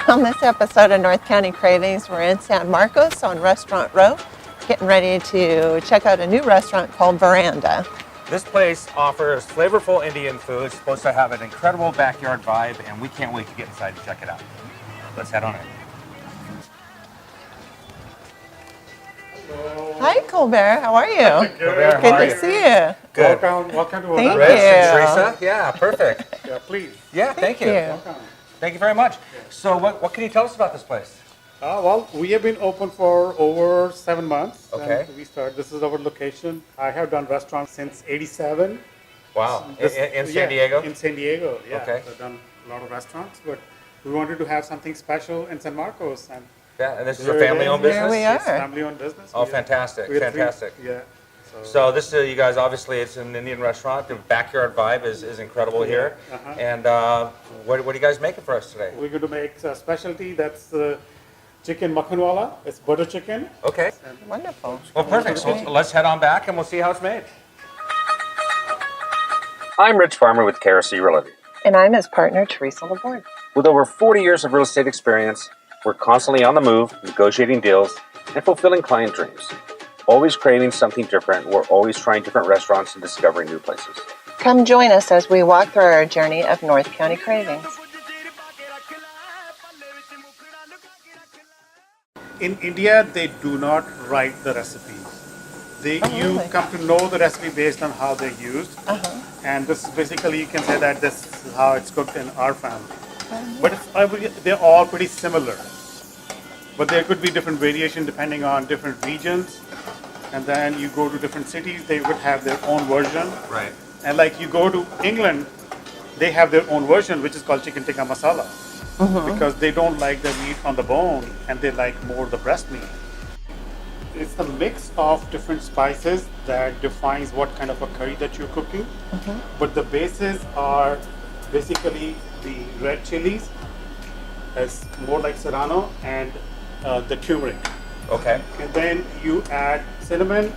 On this episode of North County Cravings, we're in San Marcos on Restaurant Row, getting ready to check out a new restaurant called Varanda. This place offers flavorful Indian food. It's supposed to have an incredible backyard vibe, and we can't wait to get inside and check it out. Let's head on in. Hi, Colbert. How are you? Colbert, Good how are to you? see you. Good. Welcome to Thank Varanda. you. Theresa? Yeah, perfect. Yeah, please. Yeah, thank you. Welcome. Thank you very much. So what can you tell us about this place? Well, we have been open for over 7 months. Okay. And this is our location. I have done restaurants since '87. Wow. In San Diego? In San Diego, yeah. Okay. So I've done a lot of restaurants, but we wanted to have something special in San Marcos. And Yeah, and this is a Here it family-owned is. business? Here we are. it's family-owned business. Oh, We have- fantastic, we have three- fantastic. Yeah. So this is, you guys, obviously it's an Indian restaurant. The backyard vibe is incredible here. Uh-huh. And what are you guys making for us today? We're going to make a specialty that's chicken makhanwala. It's butter chicken. Okay. Wonderful. Well, perfect. So Great. let's head on back and we'll see how it's made. I'm Rich Farmer with Theresa Realty. And I'm his partner, Theresa Laborde. With over 40 years of real estate experience, we're constantly on the move, negotiating deals, and fulfilling client dreams. Always craving something different, we're always trying different restaurants and discovering new places. Come join us as we walk through our journey of North County Cravings. In India, they do not write the recipes. You really? come to know the recipe based on how they're used. And this is basically, you can say that this is how it's cooked in our family. But they're all pretty similar. But there could be different variation depending on different regions. And then you go to different cities, they would have their own version. Right. And like you go to England, they have their own version, which is called chicken tikka masala. Because they don't like the meat on the bone and they like more the breast meat. It's the mix of different spices that defines what kind of a curry that you're cooking. But the bases are basically the red chilies, as more like serrano, and the turmeric. Okay. And then you add cinnamon,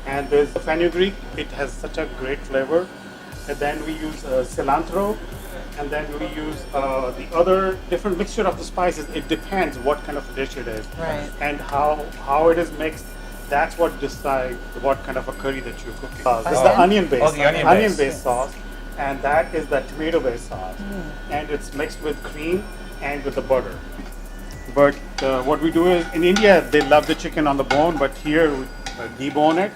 and there's fenugreek. It has such a great flavor. And then we use cilantro, and then we use the other different mixture of the spices. It depends what kind of a dish it is, Right. and how it is mixed. That's what decides what kind of a curry that you're cooking. It's the onion-based, Oh, the onion-based. sauce, and that is the tomato-based sauce, and it's mixed with cream and with the butter. But what we do is, in India, they love the chicken on the bone, but here we debone it,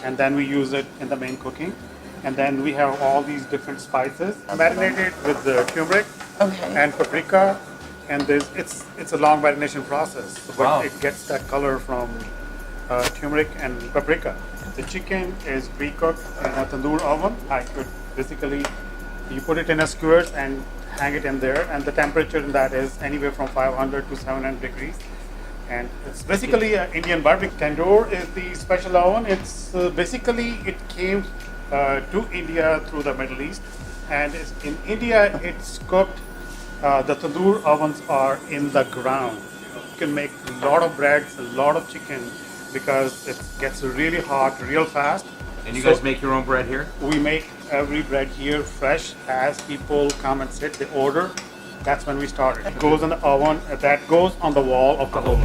and then we use it in the main cooking. And then we have all these different spices marinated with the turmeric Okay. and paprika, and it's a long marination process, but Wow. it gets that color from turmeric and paprika. The chicken is pre-cooked in a tandoor oven. Basically, you put it in a skewers and hang it in there, and the temperature in that is anywhere from 500 to 700 degrees. And it's basically an Indian barbecue. Tandoor is the special oven. It's basically, it came to India through the Middle East, and in India it's cooked. The tandoor ovens are in the ground. You can make a lot of breads, a lot of chicken, because it gets really hot real fast. And you So guys make your own bread here? we make every bread here fresh. As people come and sit, they order. That's when we start it. It goes in the oven. That goes on the wall of the oven.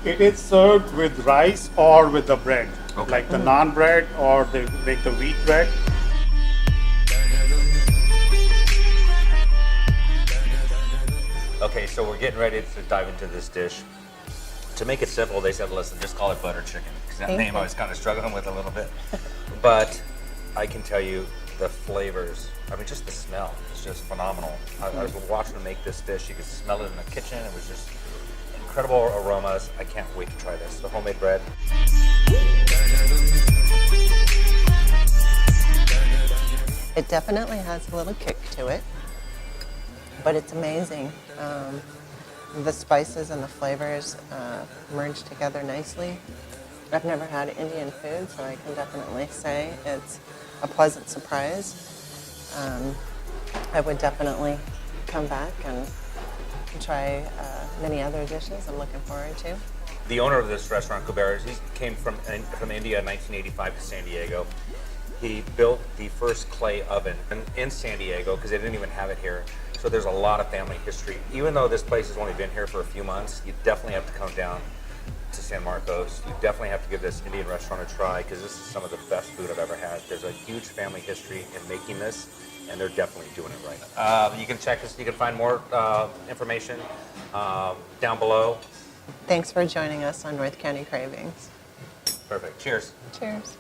It is served with rice or with the bread, Okay. like the naan bread, or they make the wheat bread. Okay, so we're getting ready to dive into this dish. To make it simple, they said, listen, just call it butter chicken. Because that name I was kind of struggling with a little bit. But I can tell you the flavors, I mean, just the smell is just phenomenal. I was watching them make this dish. You could smell it in the kitchen. It was just incredible aromas. I can't wait to try this. The homemade bread. It definitely has a little kick to it, but it's amazing. The spices and the flavors merge together nicely. I've never had Indian food, so I can definitely say it's a pleasant surprise. I would definitely come back and try many other dishes I'm looking forward to. The owner of this restaurant, Kuber's, he came from India in 1985 to San Diego. He built the first clay oven in San Diego because they didn't even have it here. So there's a lot of family history. Even though this place has only been here for a few months, you definitely have to come down to San Marcos. You definitely have to give this Indian restaurant a try because this is some of the best food I've ever had. There's a huge family history in making this, and they're definitely doing it right. You can check this. You can find more information down below. Thanks for joining us on North County Cravings. Perfect. Cheers. Cheers.